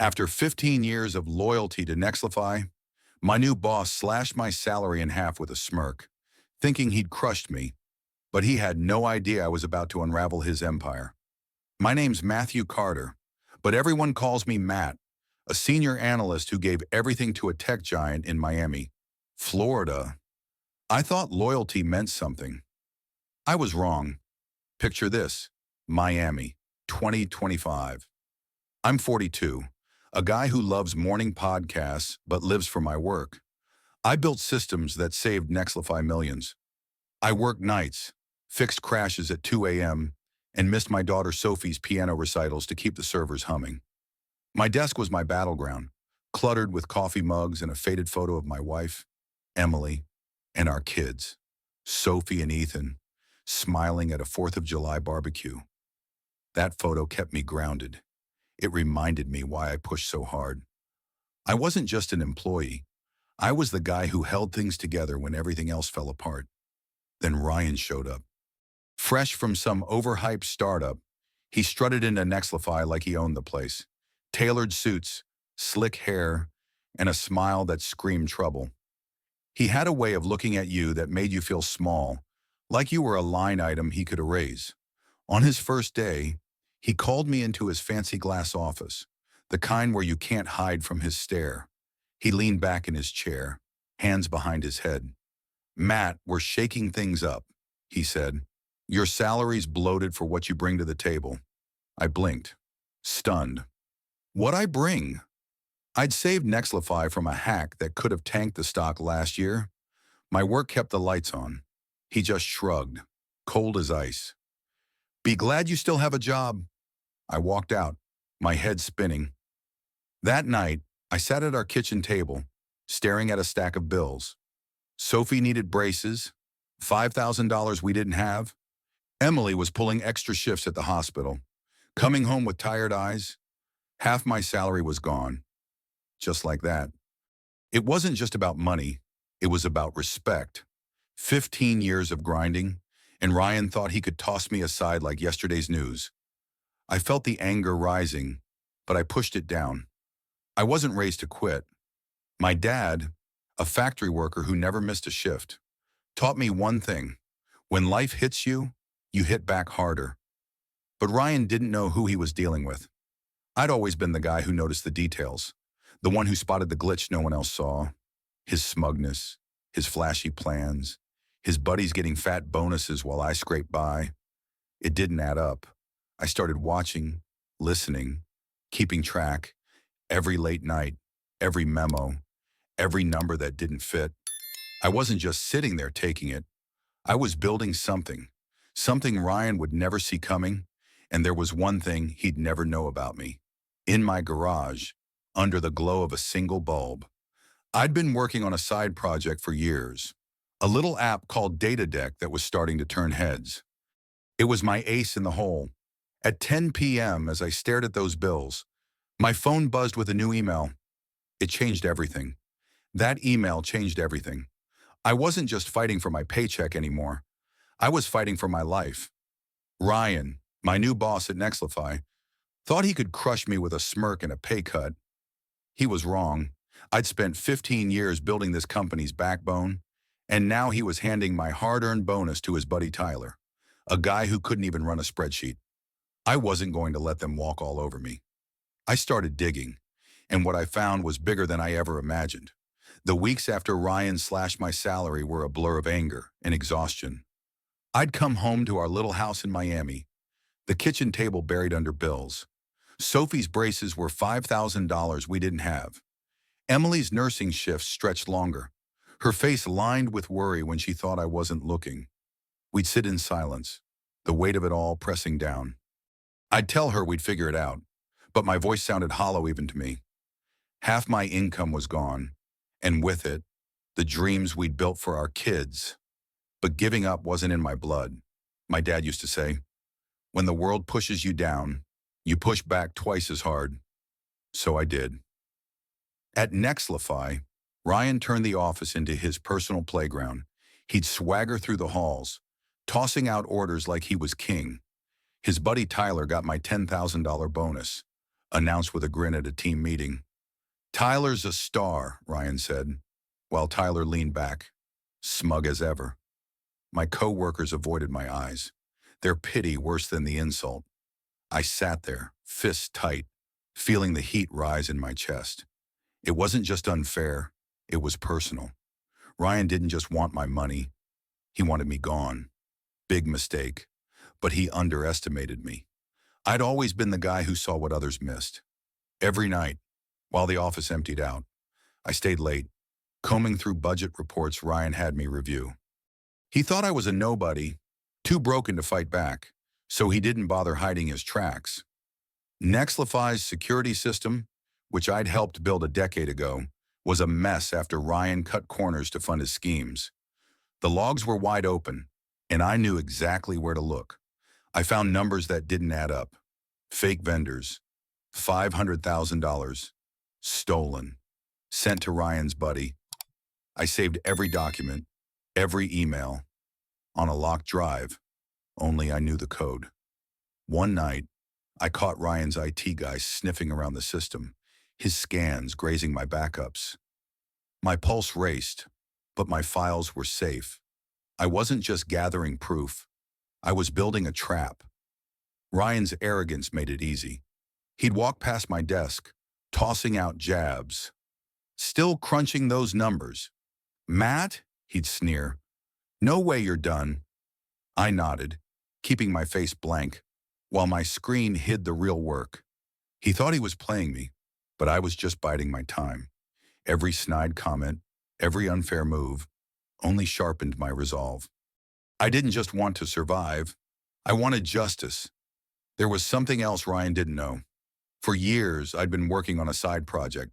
After 15 years of loyalty to Nexlify, my new boss slashed my salary in half with a smirk, thinking he'd crushed me, but he had no idea I was about to unravel his empire. My name's Matthew Carter, but everyone calls me Matt, a senior analyst who gave everything to a tech giant in Miami, Florida. I thought loyalty meant something. I was wrong. Picture this: Miami, 2025. I'm 42, a guy who loves morning podcasts but lives for my work. I built systems that saved Nexlify millions. I worked nights, fixed crashes at 2 a.m., and missed my daughter Sophie's piano recitals to keep the servers humming. My desk was my battleground, cluttered with coffee mugs and a faded photo of my wife, Emily, and our kids, Sophie and Ethan, smiling at a 4th of July barbecue. That photo kept me grounded. It reminded me why I pushed so hard. I wasn't just an employee. I was the guy who held things together when everything else fell apart. Then Ryan showed up. Fresh from some overhyped startup, he strutted into Nexlify like he owned the place. Tailored suits, slick hair, and a smile that screamed trouble. He had a way of looking at you that made you feel small, like you were a line item he could erase. On his first day, he called me into his fancy glass office, the kind where you can't hide from his stare. He leaned back in his chair, hands behind his head. "Matt, we're shaking things up," he said. "Your salary's bloated for what you bring to the table." I blinked, stunned. What I bring? I'd saved Nexlify from a hack that could have tanked the stock last year. My work kept the lights on. He just shrugged, cold as ice. "Be glad you still have a job." I walked out, my head spinning. That night, I sat at our kitchen table, staring at a stack of bills. Sophie needed braces, $5,000 we didn't have. Emily was pulling extra shifts at the hospital, coming home with tired eyes. Half my salary was gone. Just like that. It wasn't just about money, it was about respect. 15 years of grinding, and Ryan thought he could toss me aside like yesterday's news. I felt the anger rising, but I pushed it down. I wasn't raised to quit. My dad, a factory worker who never missed a shift, taught me one thing: when life hits you, you hit back harder. But Ryan didn't know who he was dealing with. I'd always been the guy who noticed the details, the one who spotted the glitch no one else saw. His smugness, his flashy plans, his buddies getting fat bonuses while I scraped by. It didn't add up. I started watching, listening, keeping track, every late night, every memo, every number that didn't fit. I wasn't just sitting there taking it. I was building something Ryan would never see coming, and there was one thing he'd never know about me. In my garage, under the glow of a single bulb, I'd been working on a side project for years, a little app called Data Deck that was starting to turn heads. It was my ace in the hole. At 10 p.m., as I stared at those bills, my phone buzzed with a new email. It changed everything. That email changed everything. I wasn't just fighting for my paycheck anymore. I was fighting for my life. Ryan, my new boss at Nexlify, thought he could crush me with a smirk and a pay cut. He was wrong. I'd spent 15 years building this company's backbone, and now he was handing my hard-earned bonus to his buddy Tyler, a guy who couldn't even run a spreadsheet. I wasn't going to let them walk all over me. I started digging, and what I found was bigger than I ever imagined. The weeks after Ryan slashed my salary were a blur of anger and exhaustion. I'd come home to our little house in Miami, the kitchen table buried under bills. Sophie's braces were $5,000 we didn't have. Emily's nursing shifts stretched longer, her face lined with worry when she thought I wasn't looking. We'd sit in silence, the weight of it all pressing down. I'd tell her we'd figure it out, but my voice sounded hollow even to me. Half my income was gone, and with it, the dreams we'd built for our kids. But giving up wasn't in my blood. My dad used to say, "When the world pushes you down, you push back twice as hard." So I did. At Nexlify, Ryan turned the office into his personal playground. He'd swagger through the halls, tossing out orders like he was king. His buddy Tyler got my $10,000 bonus, announced with a grin at a team meeting. Tyler's a star, Ryan said, while Tyler leaned back, smug as ever. My co-workers avoided my eyes, their pity worse than the insult. I sat there, fists tight, feeling the heat rise in my chest. It wasn't just unfair, it was personal. Ryan didn't just want my money, he wanted me gone. Big mistake, but he underestimated me. I'd always been the guy who saw what others missed. Every night, while the office emptied out, I stayed late, combing through budget reports Ryan had me review. He thought I was a nobody, too broken to fight back, so he didn't bother hiding his tracks. Nexlify's security system, which I'd helped build a decade ago, was a mess after Ryan cut corners to fund his schemes. The logs were wide open, and I knew exactly where to look. I found numbers that didn't add up. Fake vendors, $500,000, stolen, sent to Ryan's buddy. I saved every document, every email, on a locked drive, only I knew the code. One night, I caught Ryan's IT guy sniffing around the system, his scans grazing my backups. My pulse raced, but my files were safe. I wasn't just gathering proof, I was building a trap. Ryan's arrogance made it easy. He'd walk past my desk, tossing out jabs. Still crunching those numbers. Matt, he'd sneer. No way you're done. I nodded, keeping my face blank, while my screen hid the real work. He thought he was playing me, but I was just biding my time. Every snide comment, every unfair move, only sharpened my resolve. I didn't just want to survive, I wanted justice. There was something else Ryan didn't know. For years, I'd been working on a side project,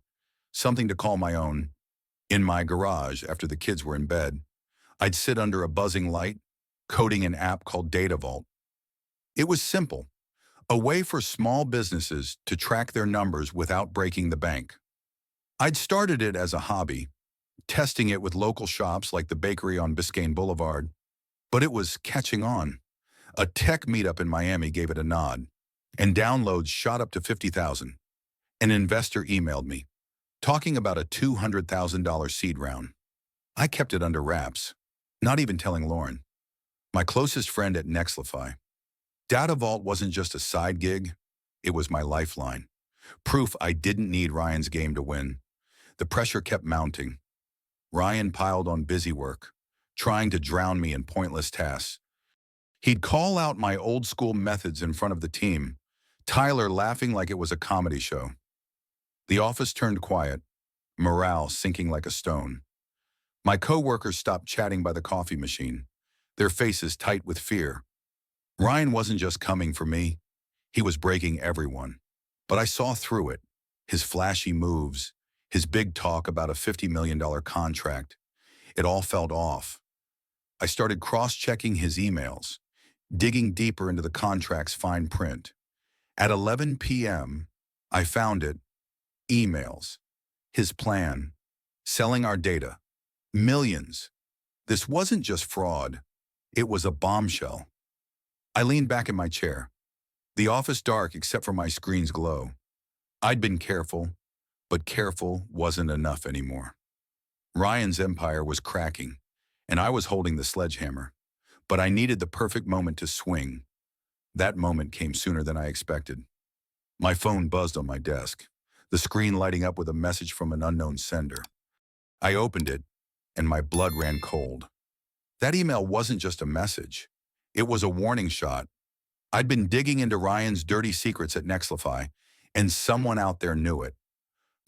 something to call my own. In my garage, after the kids were in bed, I'd sit under a buzzing light, coding an app called Data Vault. It was simple, a way for small businesses to track their numbers without breaking the bank. I'd started it as a hobby, testing it with local shops like the bakery on Biscayne Boulevard, but it was catching on. A tech meetup in Miami gave it a nod, and downloads shot up to 50,000. An investor emailed me, talking about a $200,000 seed round. I kept it under wraps, not even telling Lauren, my closest friend at Nexlify. Data Vault wasn't just a side gig, it was my lifeline. Proof I didn't need Ryan's game to win. The pressure kept mounting. Ryan piled on busy work, trying to drown me in pointless tasks. He'd call out my old school methods in front of the team, Tyler laughing like it was a comedy show. The office turned quiet, morale sinking like a stone. My coworkers stopped chatting by the coffee machine, their faces tight with fear. Ryan wasn't just coming for me, he was breaking everyone. But I saw through it, his flashy moves, his big talk about a $50 million contract. It all felt off. I started cross-checking his emails, digging deeper into the contract's fine print. At 11 p.m., I found it. Emails. His plan. Selling our data. Millions. This wasn't just fraud. It was a bombshell. I leaned back in my chair. The office dark except for my screen's glow. I'd been careful, but careful wasn't enough anymore. Ryan's empire was cracking, and I was holding the sledgehammer. But I needed the perfect moment to swing. That moment came sooner than I expected. My phone buzzed on my desk, the screen lighting up with a message from an unknown sender. I opened it, and my blood ran cold. That email wasn't just a message. It was a warning shot. I'd been digging into Ryan's dirty secrets at Nexlify, and someone out there knew it.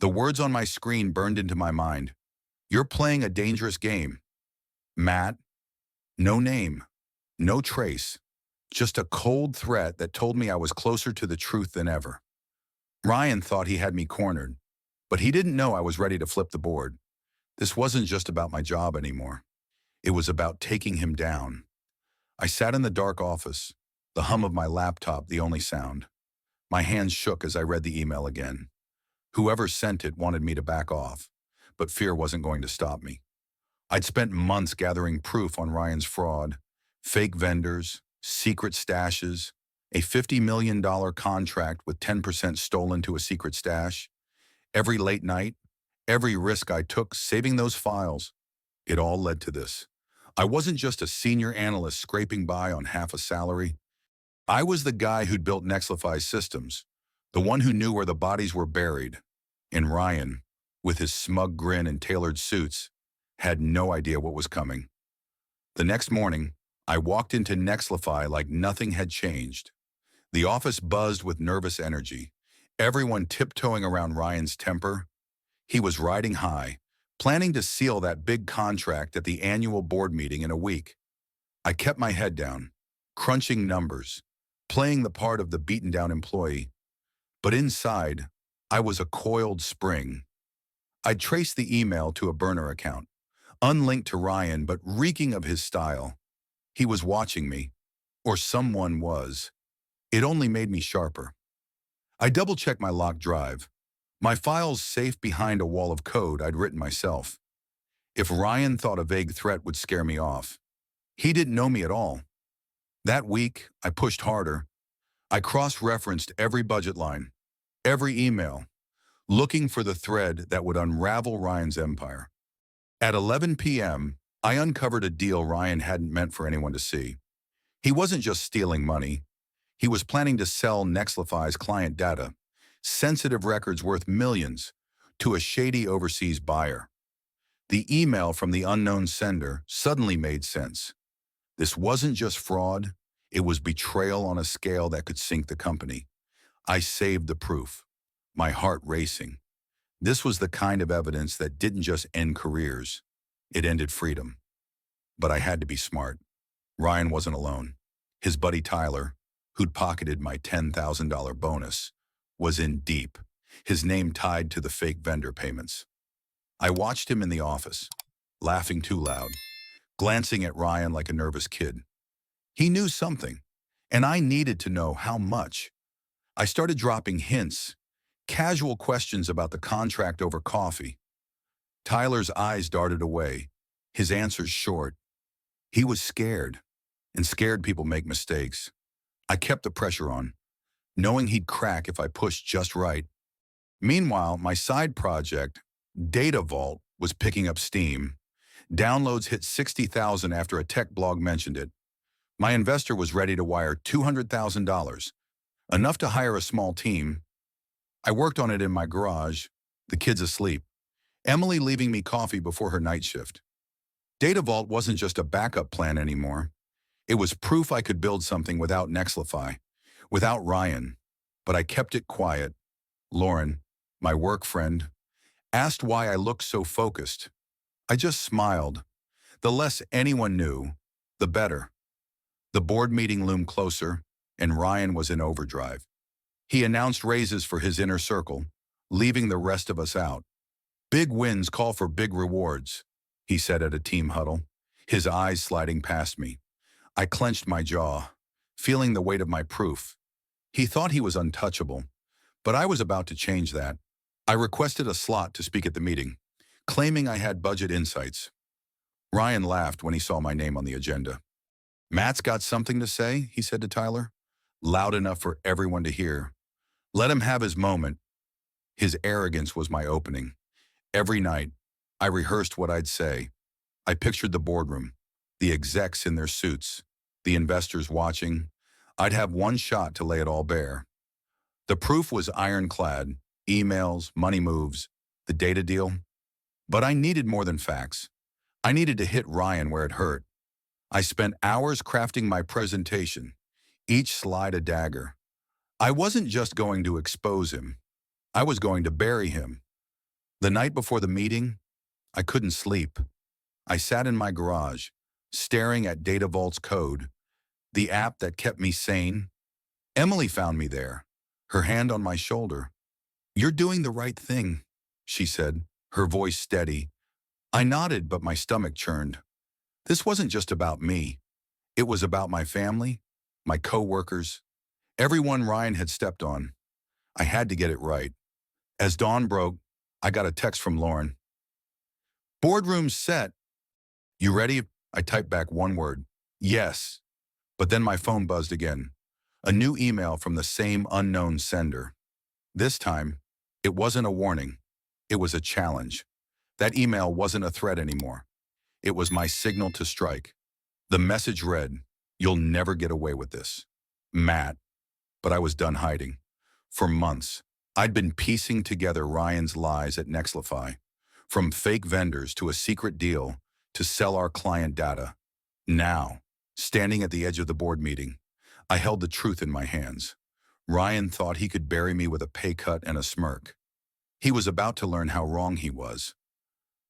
The words on my screen burned into my mind. You're playing a dangerous game. Matt. No name. No trace. Just a cold threat that told me I was closer to the truth than ever. Ryan thought he had me cornered, but he didn't know I was ready to flip the board. This wasn't just about my job anymore. It was about taking him down. I sat in the dark office, the hum of my laptop the only sound. My hands shook as I read the email again. Whoever sent it wanted me to back off, but fear wasn't going to stop me. I'd spent months gathering proof on Ryan's fraud, fake vendors, secret stashes. A $50 million contract with 10% stolen to a secret stash. Every late night, every risk I took saving those files, it all led to this. I wasn't just a senior analyst scraping by on half a salary. I was the guy who'd built Nexlify's systems, the one who knew where the bodies were buried. And Ryan, with his smug grin and tailored suits, had no idea what was coming. The next morning, I walked into Nexlify like nothing had changed. The office buzzed with nervous energy, everyone tiptoeing around Ryan's temper. He was riding high, planning to seal that big contract at the annual board meeting in a week. I kept my head down, crunching numbers, playing the part of the beaten-down employee. But inside, I was a coiled spring. I'd traced the email to a burner account, unlinked to Ryan but reeking of his style. He was watching me, or someone was. It only made me sharper. I double-checked my locked drive, my files safe behind a wall of code I'd written myself. If Ryan thought a vague threat would scare me off, he didn't know me at all. That week, I pushed harder. I cross-referenced every budget line, every email, looking for the thread that would unravel Ryan's empire. At 11 p.m., I uncovered a deal Ryan hadn't meant for anyone to see. He wasn't just stealing money. He was planning to sell Nexlify's client data, sensitive records worth millions, to a shady overseas buyer. The email from the unknown sender suddenly made sense. This wasn't just fraud, it was betrayal on a scale that could sink the company. I saved the proof, my heart racing. This was the kind of evidence that didn't just end careers, it ended freedom. But I had to be smart. Ryan wasn't alone. His buddy Tyler, who'd pocketed my $10,000 bonus, was in deep, his name tied to the fake vendor payments. I watched him in the office, laughing too loud, glancing at Ryan like a nervous kid. He knew something, and I needed to know how much. I started dropping hints, casual questions about the contract over coffee. Tyler's eyes darted away, his answers short. He was scared, and scared people make mistakes. I kept the pressure on, knowing he'd crack if I pushed just right. Meanwhile, my side project, Data Vault, was picking up steam. Downloads hit 60,000 after a tech blog mentioned it. My investor was ready to wire $200,000, enough to hire a small team. I worked on it in my garage, the kids asleep, Emily leaving me coffee before her night shift. Data Vault wasn't just a backup plan anymore. It was proof I could build something without Nexlify, without Ryan, but I kept it quiet. Lauren, my work friend, asked why I looked so focused. I just smiled. The less anyone knew, the better. The board meeting loomed closer, and Ryan was in overdrive. He announced raises for his inner circle, leaving the rest of us out. Big wins call for big rewards, he said at a team huddle, his eyes sliding past me. I clenched my jaw, feeling the weight of my proof. He thought he was untouchable, but I was about to change that. I requested a slot to speak at the meeting, claiming I had budget insights. Ryan laughed when he saw my name on the agenda. "Matt's got something to say," he said to Tyler, loud enough for everyone to hear. Let him have his moment. His arrogance was my opening. Every night, I rehearsed what I'd say. I pictured the boardroom, the execs in their suits, the investors watching. I'd have one shot to lay it all bare. The proof was ironclad, emails, money moves, the data deal. But I needed more than facts. I needed to hit Ryan where it hurt. I spent hours crafting my presentation, each slide a dagger. I wasn't just going to expose him. I was going to bury him. The night before the meeting, I couldn't sleep. I sat in my garage, staring at Data Vault's code, the app that kept me sane. Emily found me there, her hand on my shoulder. "You're doing the right thing," she said, her voice steady. I nodded, but my stomach churned. This wasn't just about me. It was about my family, my co-workers, everyone Ryan had stepped on. I had to get it right. As dawn broke, I got a text from Lauren. "Boardroom's set. You ready?" I typed back one word. "Yes." But then my phone buzzed again. A new email from the same unknown sender. This time, it wasn't a warning. It was a challenge. That email wasn't a threat anymore. It was my signal to strike. The message read, "You'll never get away with this. Matt." But I was done hiding. For months, I'd been piecing together Ryan's lies at Nexlify, from fake vendors to a secret deal to sell our client data. Now, standing at the edge of the board meeting, I held the truth in my hands. Ryan thought he could bury me with a pay cut and a smirk. He was about to learn how wrong he was.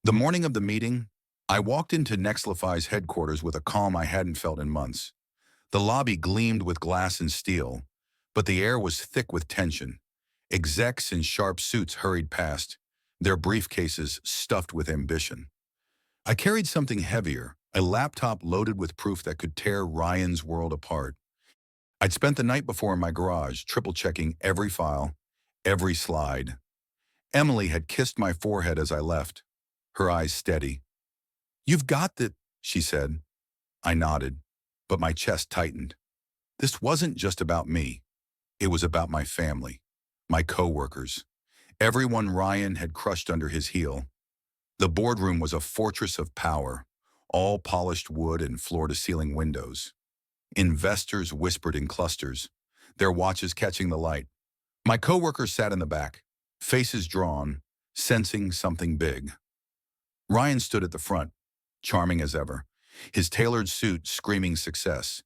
The morning of the meeting, I walked into Nexlify's headquarters with a calm I hadn't felt in months. The lobby gleamed with glass and steel, but the air was thick with tension. Execs in sharp suits hurried past, their briefcases stuffed with ambition. I carried something heavier, a laptop loaded with proof that could tear Ryan's world apart. I'd spent the night before in my garage, triple-checking every file, every slide. Emily had kissed my forehead as I left, her eyes steady. "You've got the," she said. I nodded, but my chest tightened. This wasn't just about me. It was about my family, my coworkers, everyone Ryan had crushed under his heel. The boardroom was a fortress of power, all polished wood and floor-to-ceiling windows. Investors whispered in clusters, their watches catching the light. My coworkers sat in the back, faces drawn, sensing something big. Ryan stood at the front, charming as ever, his tailored suit screaming success.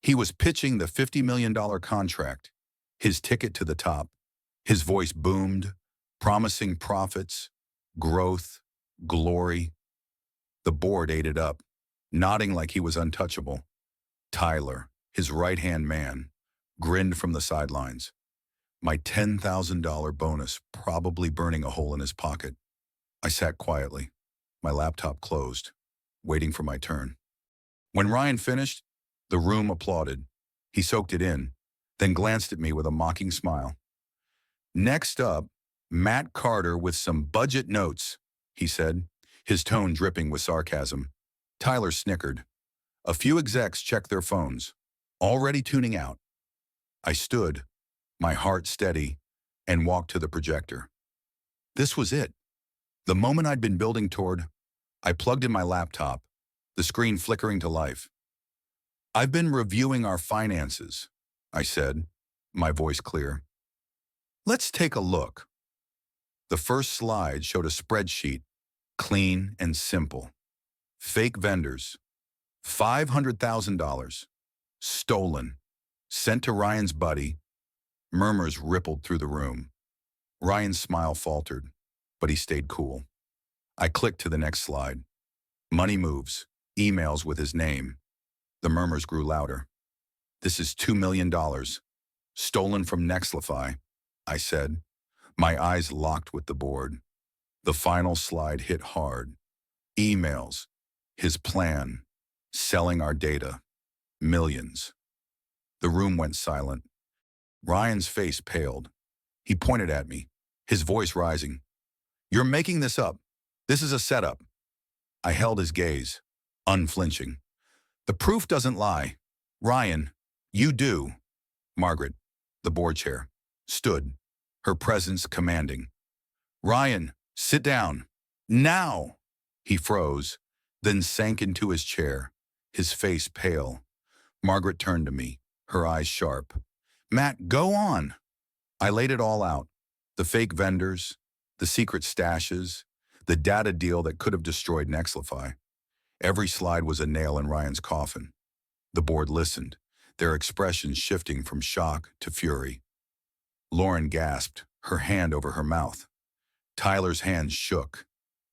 He was pitching the $50 million contract, his ticket to the top. His voice boomed, promising profits, growth, glory. The board ate it up, nodding like he was untouchable. Tyler, his right-hand man, grinned from the sidelines. My $10,000 bonus probably burning a hole in his pocket. I sat quietly, my laptop closed, waiting for my turn. When Ryan finished, the room applauded. He soaked it in, then glanced at me with a mocking smile. "Next up, Matt Carter with some budget notes," he said, his tone dripping with sarcasm. Tyler snickered. A few execs checked their phones, already tuning out. I stood, my heart steady, and walked to the projector. This was it. The moment I'd been building toward. I plugged in my laptop, the screen flickering to life. "I've been reviewing our finances," I said, my voice clear. "Let's take a look." The first slide showed a spreadsheet, clean and simple. Fake vendors. $500,000. Stolen. Sent to Ryan's buddy. Murmurs rippled through the room. Ryan's smile faltered, but he stayed cool. I clicked to the next slide. Money moves. Emails with his name. The murmurs grew louder. "This is $2 million. Stolen from Nexlify," I said. My eyes locked with the board. The final slide hit hard. Emails. His plan. Selling our data. Millions. The room went silent. Ryan's face paled. He pointed at me, his voice rising. "You're making this up. This is a setup." I held his gaze, unflinching. "The proof doesn't lie. Ryan, you do." Margaret, the board chair, stood, her presence commanding. "Ryan, sit down. Now!" He froze, then sank into his chair, his face pale. Margaret turned to me, her eyes sharp. "Matt, go on." I laid it all out. The fake vendors, the secret stashes, the data deal that could have destroyed Nexlify. Every slide was a nail in Ryan's coffin. The board listened, their expressions shifting from shock to fury. Lauren gasped, her hand over her mouth. Tyler's hands shook.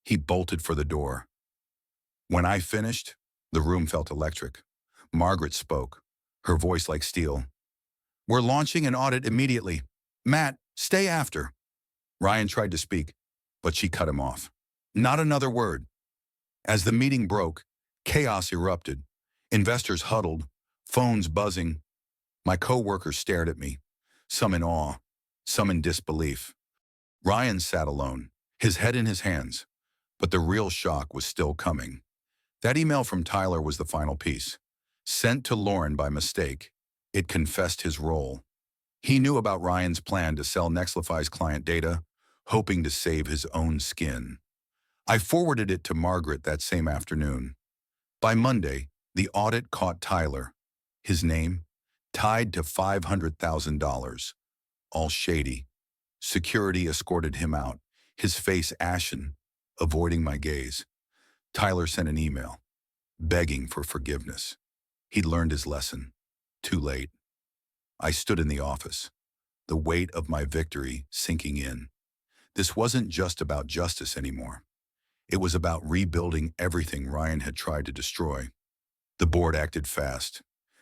He bolted for the door. When I finished, the room felt electric. Margaret spoke, her voice like steel. "We're launching an audit immediately. Matt, stay after." Ryan tried to speak, but she cut him off. "Not another word." As the meeting broke, chaos erupted. Investors huddled, phones buzzing. My coworkers stared at me, some in awe, some in disbelief. Ryan sat alone, his head in his hands, but the real shock was still coming. That email from Tyler was the final piece, sent to Lauren by mistake. It confessed his role. He knew about Ryan's plan to sell Nexlify's client data, hoping to save his own skin. I forwarded it to Margaret that same afternoon. By Monday, the audit caught Tyler. His name? Tied to $500,000. All shady. Security escorted him out, his face ashen, avoiding my gaze. Tyler sent an email, begging for forgiveness. He'd learned his lesson. Too late. I stood in the office, the weight of my victory sinking in. This wasn't just about justice anymore. It was about rebuilding everything Ryan had tried to destroy. The board acted fast.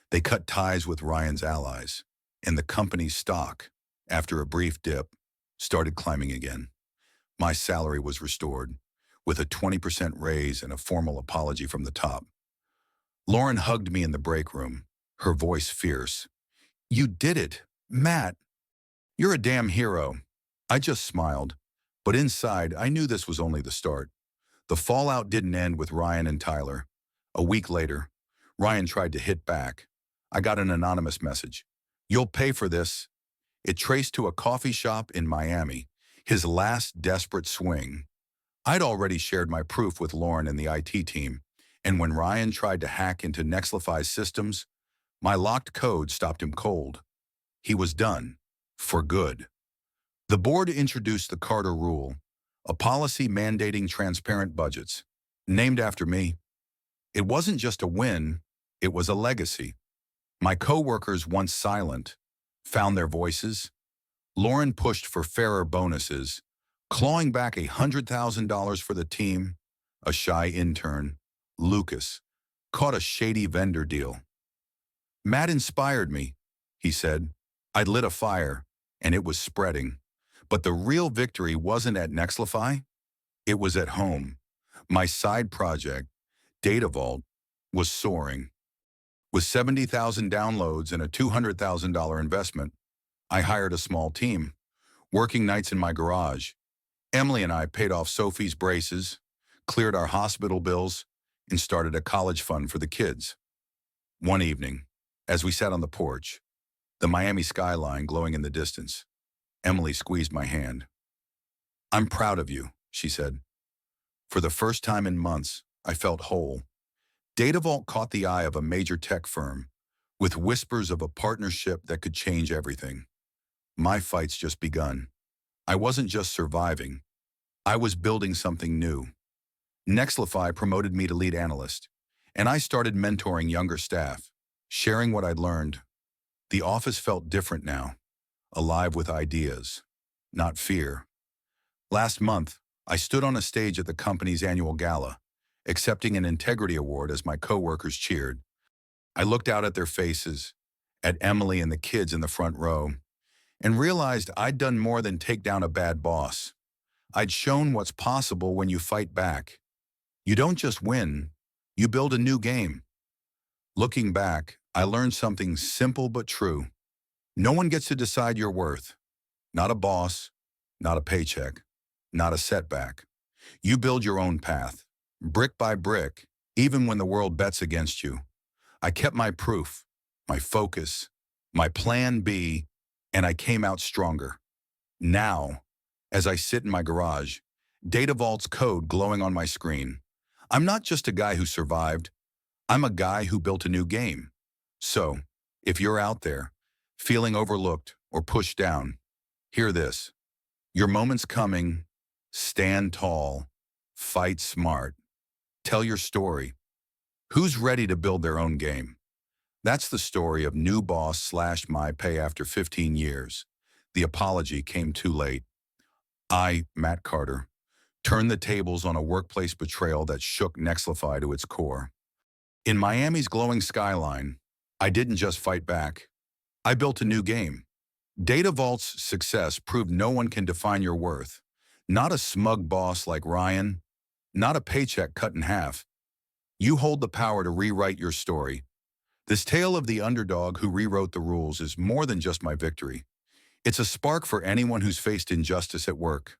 They cut ties with Ryan's allies, and the company's stock, after a brief dip, started climbing again. My salary was restored, with a 20% raise and a formal apology from the top. Lauren hugged me in the break room, her voice fierce. "You did it, Matt. You're a damn hero." I just smiled, but inside I knew this was only the start. The fallout didn't end with Ryan and Tyler. A week later, Ryan tried to hit back. I got an anonymous message. "You'll pay for this." It traced to a coffee shop in Miami, his last desperate swing. I'd already shared my proof with Lauren and the IT team, and when Ryan tried to hack into Nexlify's systems, my locked code stopped him cold. He was done. For good. The board introduced the Carter Rule, a policy mandating transparent budgets. Named after me, it wasn't just a win, it was a legacy. My coworkers, once silent, found their voices. Lauren pushed for fairer bonuses, clawing back $100,000 for the team. A shy intern, Lucas, caught a shady vendor deal. "Matt inspired me," he said. "I'd lit a fire, and it was spreading. But the real victory wasn't at Nexlify. It was at home. My side project, Data Vault, was soaring. With 70,000 downloads and a $200,000 investment, I hired a small team, working nights in my garage. Emily and I paid off Sophie's braces, cleared our hospital bills, and started a college fund for the kids. One evening, as we sat on the porch, the Miami skyline glowing in the distance, Emily squeezed my hand. "I'm proud of you," she said. For the first time in months, I felt whole. Data Vault caught the eye of a major tech firm, with whispers of a partnership that could change everything. My fight's just begun. I wasn't just surviving. I was building something new. Nexlify promoted me to lead analyst, and I started mentoring younger staff, sharing what I'd learned. The office felt different now, alive with ideas, not fear. Last month, I stood on a stage at the company's annual gala, accepting an integrity award as my coworkers cheered. I looked out at their faces, at Emily and the kids in the front row, and realized I'd done more than take down a bad boss. I'd shown what's possible when you fight back. You don't just win, you build a new game. Looking back, I learned something simple but true. No one gets to decide your worth. Not a boss, not a paycheck, not a setback. You build your own path, brick by brick, even when the world bets against you. I kept my proof, my focus, my plan B, and I came out stronger. Now, as I sit in my garage, Data Vault's code glowing on my screen, I'm not just a guy who survived, I'm a guy who built a new game. So, if you're out there, feeling overlooked or pushed down, hear this. Your moment's coming. Stand tall. Fight smart. Tell your story. Who's ready to build their own game? That's the story of new boss slashed my pay after 15 years. The apology came too late. I, Matt Carter, turned the tables on a workplace betrayal that shook Nexlify to its core. In Miami's glowing skyline, I didn't just fight back. I built a new game. Data Vault's success proved no one can define your worth. Not a smug boss like Ryan, not a paycheck cut in half. You hold the power to rewrite your story. This tale of the underdog who rewrote the rules is more than just my victory. It's a spark for anyone who's faced injustice at work.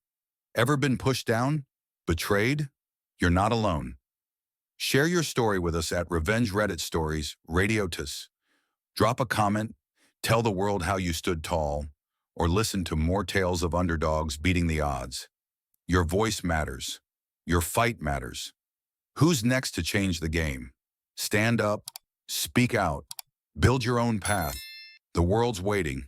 Ever been pushed down? Betrayed? You're not alone. Share your story with us at Revenge Reddit Stories, Radio Tus. Drop a comment, Tell the world how you stood tall, or listen to more tales of underdogs beating the odds. Your voice matters. Your fight matters. Who's next to change the game? Stand up, speak out, build your own path. The world's waiting.